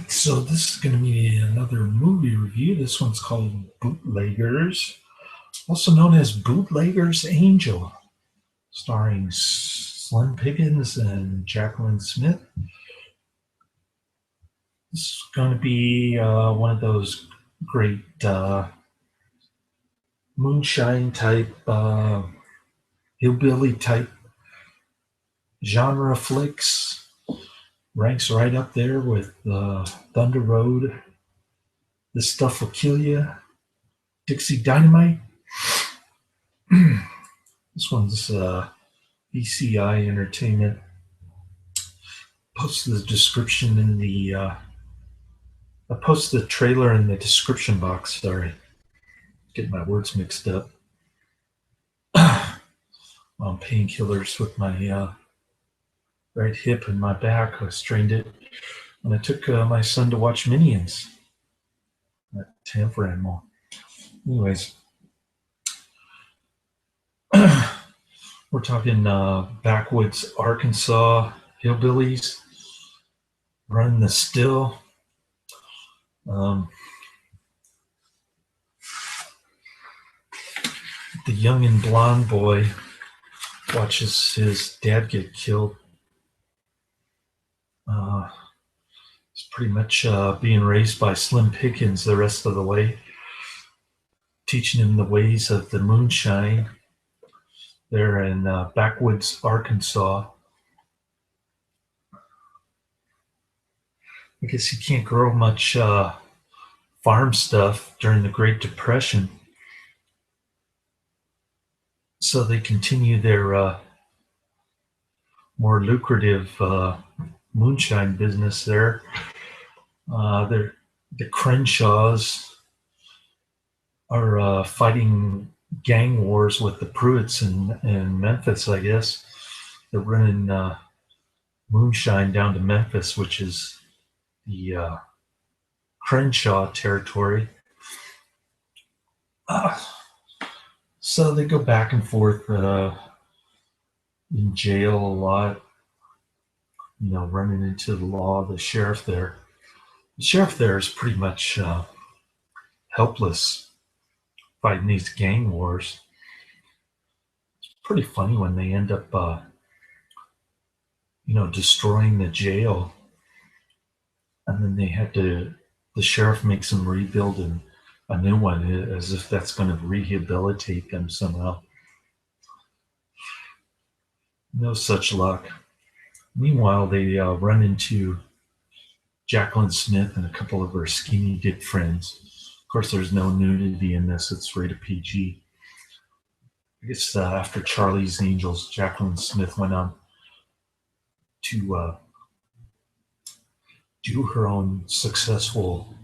So this is going to be another movie review. This one's called Bootleggers, also known as Bootleggers Angel, starring Slim Pickens and Jaclyn Smith. This is going to be one of those great moonshine type, hillbilly type genre flicks. Ranks right up there with Thunder Road, This Stuff Will Kill You, Dixie Dynamite. This one's BCI Entertainment. Post the description in the. I post the trailer in the description box. Sorry, getting my words mixed up. On painkillers with my right hip and my back. I strained it when I took my son to watch Minions at Tampa Animal. Anyways, we're talking backwoods Arkansas hillbillies running the still. Um, the young and blonde boy watches his dad get killed. He's pretty much being raised by Slim Pickens the rest of the way, teaching him the ways of the moonshine there in backwoods Arkansas. I guess you can't grow much farm stuff during the Great Depression. So they continue their more lucrative moonshine business there. The Crenshaws are fighting gang wars with the Pruitts in Memphis, I guess. They're running moonshine down to Memphis, which is the Crenshaw territory. So they go back and forth in jail a lot, running into the law. The sheriff there is pretty much helpless fighting these gang wars. It's pretty funny when they end up, destroying the jail, and then the sheriff makes them rebuild a new one as if that's going to rehabilitate them somehow. No such luck. Meanwhile, they run into Jaclyn Smith and a couple of her skinny dick friends. Of course, there's no nudity in this. It's rated PG. I guess after Charlie's Angels, Jaclyn Smith went on to do her own successful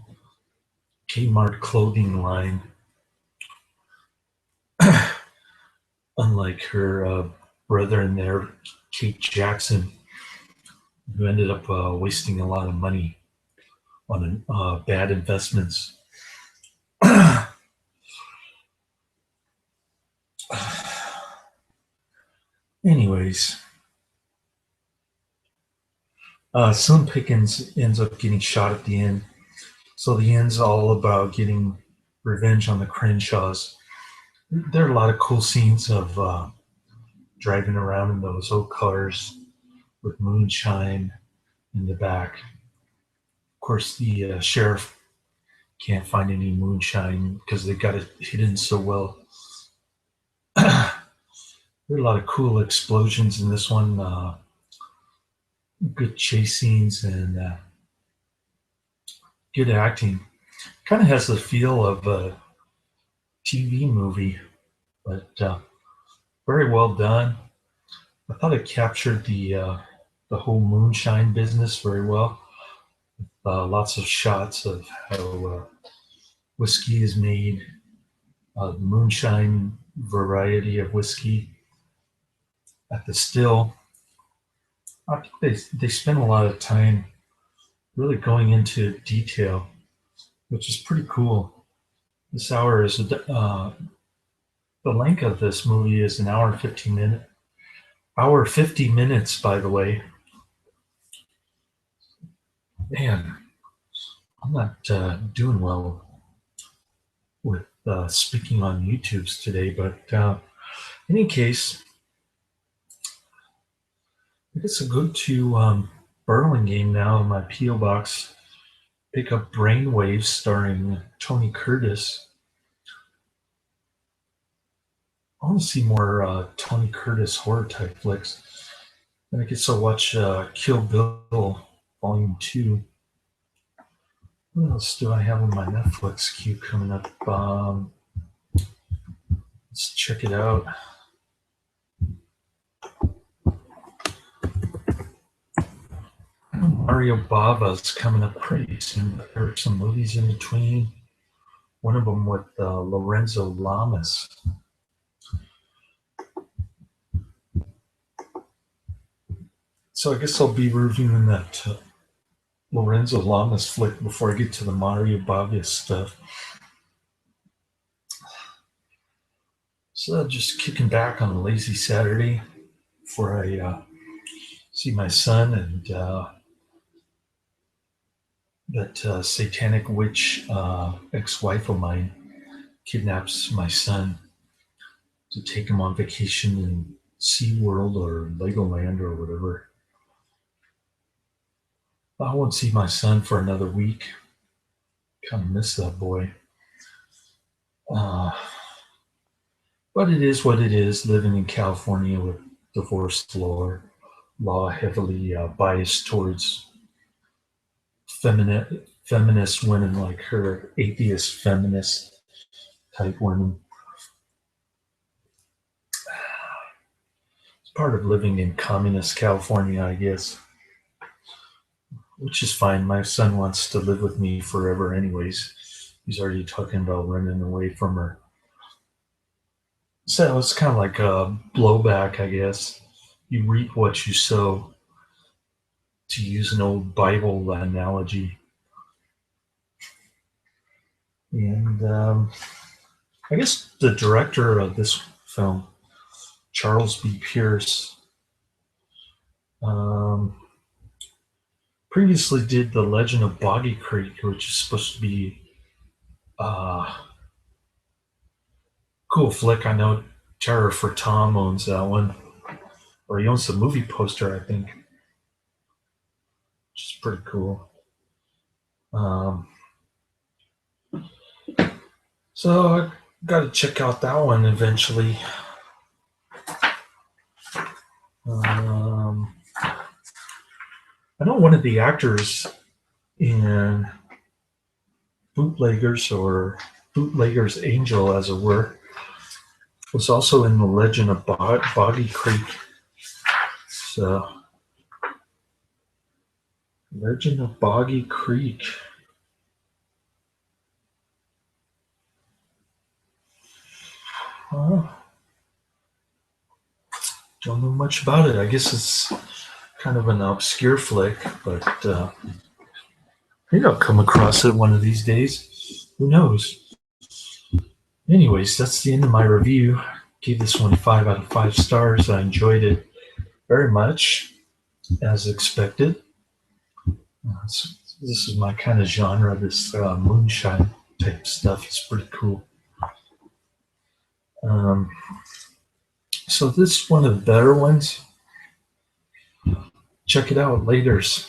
Kmart clothing line. Unlike her brother in there, Kate Jackson, who ended up wasting a lot of money on bad investments. Anyways, Slim Pickens ends up getting shot at the end. So the end's all about getting revenge on the Crenshaws. There are a lot of cool scenes of driving around in those old cars with moonshine in the back. Of course, the sheriff can't find any moonshine because they got it hidden so well. There are a lot of cool explosions in this one, good chase scenes, and good acting. Kind of has the feel of a TV movie, but very well done. I thought it captured the whole moonshine business very well. Lots of shots of how whiskey is made, moonshine variety of whiskey at the still. I think they spend a lot of time really going into detail, which is pretty cool. This hour is the length of this movie is an hour and 15 minutes. Hour 50 minutes, by the way. Man, I'm not doing well with speaking on YouTubes today, but in any case, I guess I'll go to Burlingame now in my P.O. box, pick up Brainwaves starring Tony Curtis. I want to see more Tony Curtis horror type flicks. And I guess I'll watch Kill Bill Volume 2. What else do I have on my Netflix queue coming up? Let's check it out. Mario Bava's coming up pretty soon, but there are some movies in between. One of them with Lorenzo Lamas. So I guess I'll be reviewing that Lorenzo Lamas flick before I get to the Mario Bava stuff. So just kicking back on a lazy Saturday before I see my son and that satanic witch ex-wife of mine kidnaps my son to take him on vacation in SeaWorld or Legoland or whatever. I won't see my son for another week. Kind of miss that boy. But it is what it is, living in California with divorce law heavily biased towards feminist women like her, atheist feminist type women. It's part of living in communist California, I guess, which is fine. My son wants to live with me forever, anyways. He's already talking about running away from her. So it's kind of like a blowback, I guess. You reap what you sow, to use an old Bible analogy. And I guess the director of this film, Charles B. Pierce, previously did The Legend of Boggy Creek, which is supposed to be a cool flick. I know Terror for Tom owns that one, or he owns the movie poster, I think, which is pretty cool. So I got to check out that one eventually. I know one of the actors in Bootleggers, or Bootleggers Angel, as it were, was also in The Legend of Boggy Creek. So, Legend of Boggy Creek. Don't know much about it. I guess it's kind of an obscure flick, but maybe I'll come across it one of these days. Who knows? Anyways, that's the end of my review. Gave this one 5 out of 5 stars. I enjoyed it very much, as expected. This is my kind of genre, this moonshine type stuff. It's pretty cool. So this is one of the better ones. Check it out, laters.